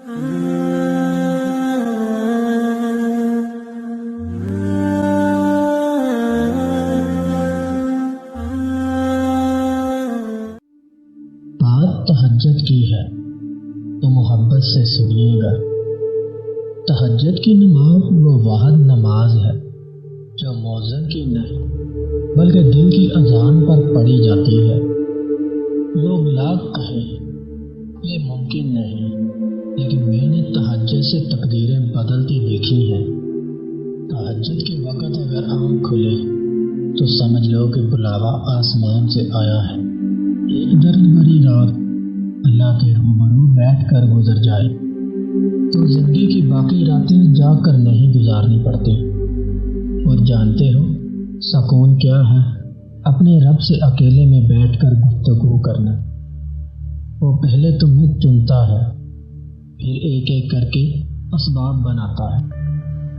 بات تہجد کی ہے تو محبت سے سنیے گا۔ تہجد کی نماز وہ واحد نماز ہے جو مؤذن کی نہیں بلکہ دل کی اذان پر پڑھی جاتی ہے۔ لوگ لاکھ کہیں یہ ممکن نہیں، لیکن میں نے تہجد سے تقدیریں بدلتی دیکھی ہیں۔ تہجد کے وقت اگر آنکھ کھلے تو سمجھ لو کہ بلاوا آسمان سے آیا ہے۔ ایک درد بھری رات اللہ کے روبرو بیٹھ کر گزر جائے تو زندگی کی باقی راتیں جاگ کر نہیں گزارنی پڑتی۔ اور جانتے ہو سکون کیا ہے؟ اپنے رب سے اکیلے میں بیٹھ کر گفتگو کرنا۔ وہ پہلے تمہیں چنتا ہے، پھر ایک ایک کر کے اسباب بناتا ہے،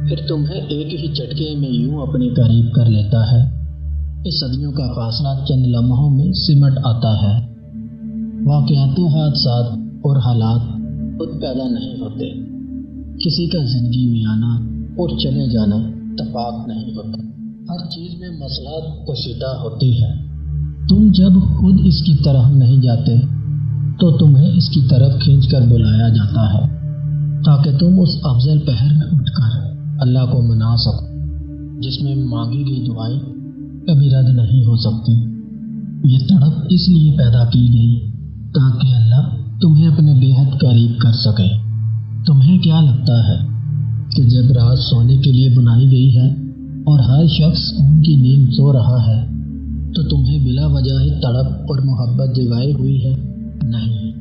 پھر تمہیں ایک ہی جھٹکے میں یوں اپنے قریب کر لیتا ہے کہ صدیوں کا فاصلہ چند لمحوں میں سمٹ آتا ہے۔ واقعات و حادثات اور حالات خود پیدا نہیں ہوتے، کسی کا زندگی میں آنا اور چلے جانا اتفاق نہیں ہوتا۔ ہر چیز میں مصلحت پوشیدہ ہوتی ہے۔ تم جب خود اس کی طرف نہیں جاتے تو تمہیں اس کی طرف کھینچ کر بلایا جاتا ہے تاکہ تم اس افضل پہر میں اٹھ کر اللہ کو منا سکو، جس میں مانگی گئی دعائیں کبھی رد نہیں ہو سکتی۔ یہ تڑپ اس لیے پیدا کی گئی تاکہ اللہ تمہیں اپنے بے حد قریب کر سکے۔ تمہیں کیا لگتا ہے کہ جب رات سونے کے لیے بنائی گئی ہے اور ہر شخص ان کی نیند سو رہا ہے تو تمہیں بلا وجہ ہی تڑپ اور محبت جگائی ہوئی ہے؟ نہیں،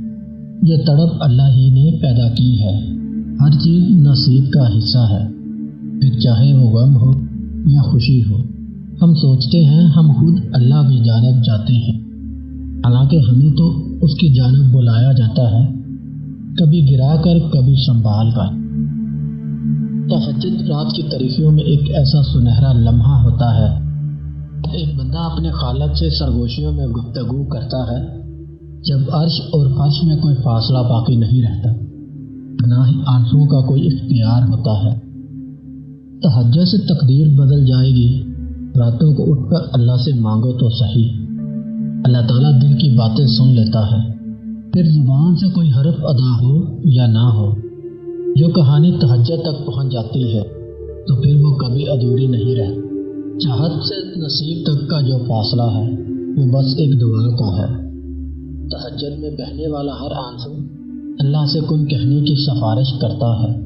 یہ تڑپ اللہ ہی نے پیدا کی ہے۔ ہر چیز نصیب کا حصہ ہے، پھر چاہے وہ غم ہو یا خوشی ہو۔ ہم سوچتے ہیں ہم خود اللہ کی جانب جاتے ہیں، حالانکہ ہمیں تو اس کی جانب بلایا جاتا ہے، کبھی گرا کر کبھی سنبھال کر۔ تہجد رات کی تاریکیوں میں ایک ایسا سنہرا لمحہ ہوتا ہے۔ ایک بندہ اپنے خالق سے سرگوشیوں میں گفتگو کرتا ہے جب عرش اور فرش میں کوئی فاصلہ باقی نہیں رہتا، نہ ہی آنسوؤں کا کوئی اختیار ہوتا ہے۔ تہجد سے تقدیر بدل جائے گی۔ راتوں کو اٹھ کر اللہ سے مانگو تو صحیح، اللہ تعالیٰ دل کی باتیں سن لیتا ہے۔ پھر زبان سے کوئی حرف ادا ہو یا نہ ہو، جو کہانی تہجد تک پہنچ جاتی ہے تو پھر وہ کبھی ادھوری نہیں رہتی۔ چاہت سے نصیب تک کا جو فاصلہ ہے وہ بس ایک دعا کا ہے۔ تہجد میں بہنے والا ہر آنسو اللہ سے کن کہنے کی سفارش کرتا ہے۔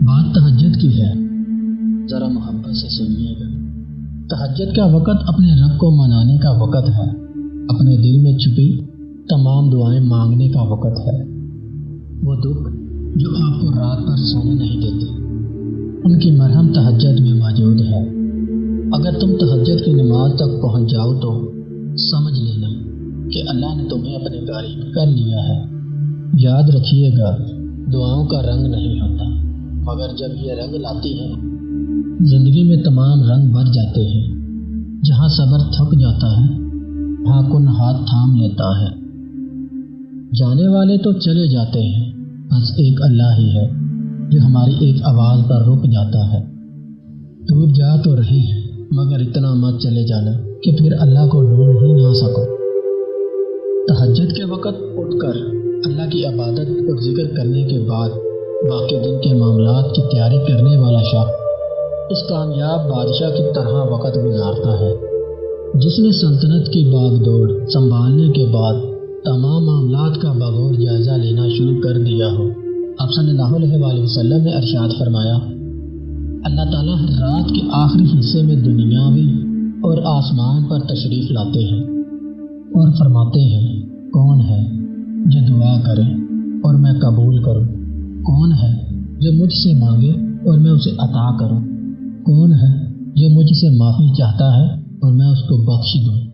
بات تہجد کی ہے، ذرا محبت سے سنیے گا۔ تہجد کا وقت اپنے رب کو منانے کا وقت ہے، اپنے دل میں چھپی تمام دعائیں مانگنے کا وقت ہے۔ وہ دکھ جو آپ کو رات بھر سونے نہیں دیتے، ان کی مرہم تہجد میں موجود ہے۔ اگر تم تہجد کی نماز تک پہنچ جاؤ تو سمجھ لینا کہ اللہ نے تمہیں اپنے قریب کر لیا ہے۔ یاد رکھیے گا، دعاؤں کا رنگ نہیں ہوتا، مگر جب یہ رنگ لاتی ہے زندگی میں تمام رنگ بھر جاتے ہیں۔ جہاں صبر تھک جاتا ہے وہاں کن ہاتھ تھام لیتا ہے۔ جانے والے تو چلے جاتے ہیں، بس ایک اللہ ہی ہے جو ہماری ایک آواز پر رک جاتا ہے۔ دور جا تو رہے ہیں مگر اتنا مت چلے جانا کہ پھر اللہ کو ڈھونڈ ہی نہ سکو۔ تہجد کے وقت اٹھ کر اللہ کی عبادت اور ذکر کرنے کے بعد باقی دن کے معاملات کی تیاری کرنے والا شخص اس کامیاب بادشاہ کی طرح وقت گزارتا ہے، جس نے سلطنت کی باغ دوڑ سنبھالنے کے بعد تمام معاملات کا بغور جائزہ لینا شروع کر دیا ہو۔ آپ صلی اللہ علیہ وآلہ وسلم نے ارشاد فرمایا، اللہ تعالیٰ رات کے آخری حصے میں دنیاوی اور آسمان پر تشریف لاتے ہیں اور فرماتے ہیں، کون ہے جو دعا کرے اور میں قبول کروں؟ کون ہے جو مجھ سے مانگے اور میں اسے عطا کروں؟ کون ہے جو مجھ سے معافی چاہتا ہے اور میں اس کو بخش دوں؟